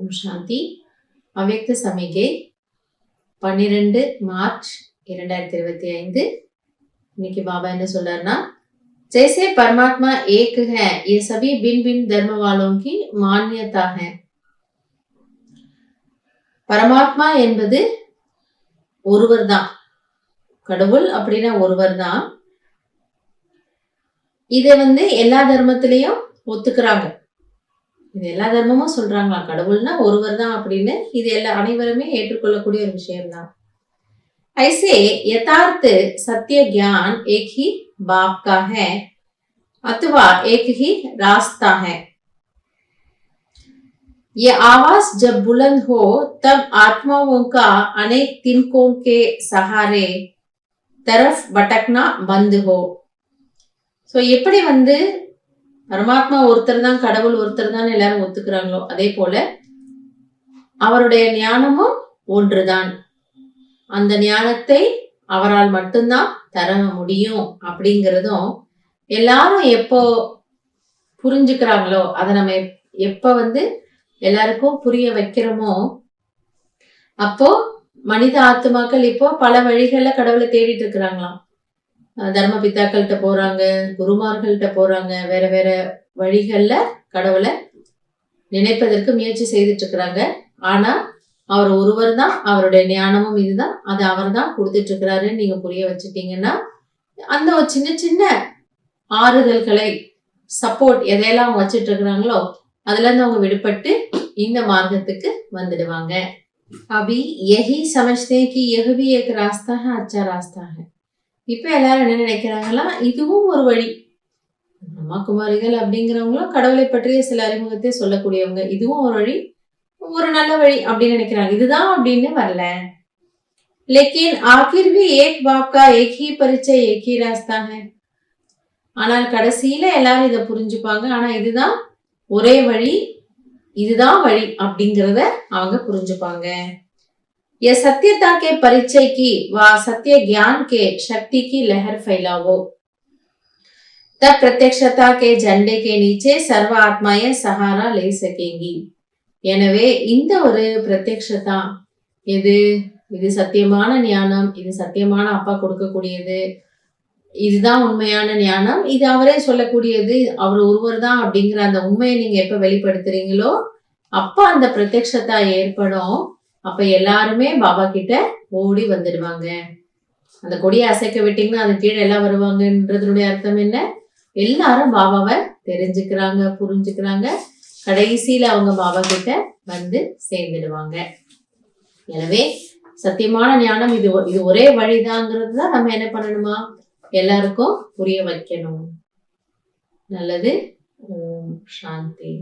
ஓம் சாந்தி. அவ்யக்த சமிகை 12 मार्च 2025. இன்னைக்கு பாபா என்ன சொல்றாருன்னா, जैसे परमात्मा एक है ये सभी भिन्न भिन्न धर्म वालों की मान्यता है. பரமாத்மா என்பது ஒருவர் தான். கடவுள் அப்படின்னா ஒருவர் தான். இத எல்லா தர்மத்திலையும் ஒத்துக்கிறாங்க. இது எல்லா தர்மமும் சொல்றாங்களாம். கடவுள்னா ஒருவர் தான் அப்படின்னு இது அனைவருமே ஏற்றுக்கொள்ளக்கூடிய ஒரு விஷயம்தான். ऐसे यथार्थ सत्य ज्ञान एक ही बाप का है अथवा एक ही रास्ता है. ये आवाज जब बुलंद हो तब आत्माओं का अनेक तिनकों के सहारे तरफ भटकना बंद हो. सो எப்படி பரமாத்மா ஒருத்தர் தான், கடவுள் ஒருத்தர் தான் எல்லாரும் ஒத்துக்கிறாங்களோ அதே போல அவருடைய ஞானமும் ஒன்றுதான். அந்த ஞானத்தை அவரால் மட்டும்தான் தர முடியும் அப்படிங்கிறதும் எல்லாரும் எப்போ புரிஞ்சுக்கிறாங்களோ, அதை நம்ம எப்ப எல்லாருக்கும் புரிய வைக்கிறோமோ அப்போ மனித ஆத்மாக்கள் இப்போ பல வழிகள்ல கடவுளை தேடிட்டு இருக்கிறாங்களாம். தர்ம பித்தாக்கள்கிட்ட போறாங்க, குருமார்கள்ட்ட போறாங்க, வேற வேற வழிகள்ல கடவுளை நினைப்பதற்கு முயற்சி செய்துட்டு இருக்கிறாங்க. ஆனா அவர் ஒருவர் தான், அவருடைய ஞானமும் இதுதான், அது அவர் தான் கொடுத்துட்டு இருக்கிறாருன்னு நீங்க புரிய வச்சுட்டீங்கன்னா அந்த ஒரு சின்ன சின்ன ஆறுதல்களை சப்போர்ட் எதையெல்லாம் அவங்க வச்சுட்டு இருக்கிறாங்களோ அதுல இருந்து அவங்க விடுபட்டு இந்த மார்க்கத்துக்கு வந்துடுவாங்க. அபி யஹி சமஜ்தே கி யஹ் பி ஏக் ராஸ்தா ஹை, அச்சா ராஸ்தா ஹை. இப்ப எல்லாரும் என்ன நினைக்கிறாங்களா, இதுவும் ஒரு வழி. அம்மா குமாரிகள் அப்படிங்கிறவங்களும் கடவுளை பற்றிய சில அறிமுகத்தை சொல்லக்கூடியவங்க, இதுவும் ஒரு வழி, ஒரு நல்ல வழி அப்படின்னு நினைக்கிறாங்க. இதுதான் அப்படின்னு வரல. लेकिन आखिर भी एक बाप का एक ही परिचय एक ही रास्ता है. ஆனால் கடைசியில எல்லாரும் இதை புரிஞ்சுப்பாங்க. ஆனா இதுதான் ஒரே வழி, இதுதான் வழி அப்படிங்கிறத அவங்க புரிஞ்சுப்பாங்க. ये सत्यता के परिचय की व सत्य ज्ञान के शक्ति की लहर फैलावो, तब प्रत्यक्षता के झंडे के नीचे सर्व आत्माएं सहारा ले सकेंगी. எனவே இந்த ஒரு பிரத்யக்ஷதா இது சத்தியமான ஞானம், இது சத்தியமான அப்பா கொடுக்கக்கூடியது, இதுதான் உண்மையான ஞானம், இது அவரே சொல்லக்கூடியது, அவர் ஒருவர் தான் அப்படிங்கிற அந்த உண்மையை நீங்க எப்ப வெளிப்படுத்துறீங்களோ அப்ப அந்த பிரத்யக்ஷதா ஏற்படும். அப்ப எல்லாருமே பாபா கிட்ட ஓடி வந்துடுவாங்க. அந்த கொடியை அசைக்க விட்டீங்கன்னா அது கீழே எல்லாம் வருவாங்கன்றதுடைய அர்த்தம் என்ன? எல்லாரும் பாபாவை தெரிஞ்சுக்கிறாங்க, புரிஞ்சுக்கிறாங்க. கடைசியில அவங்க பாபா கிட்ட சேர்ந்துடுவாங்க. எனவே சத்தியமான ஞானம் இது ஒரே வழிதாங்கிறது தான் நம்ம என்ன பண்ணணுமா, எல்லாருக்கும் புரிய வைக்கணும். நல்லது. ஓம் சாந்தி.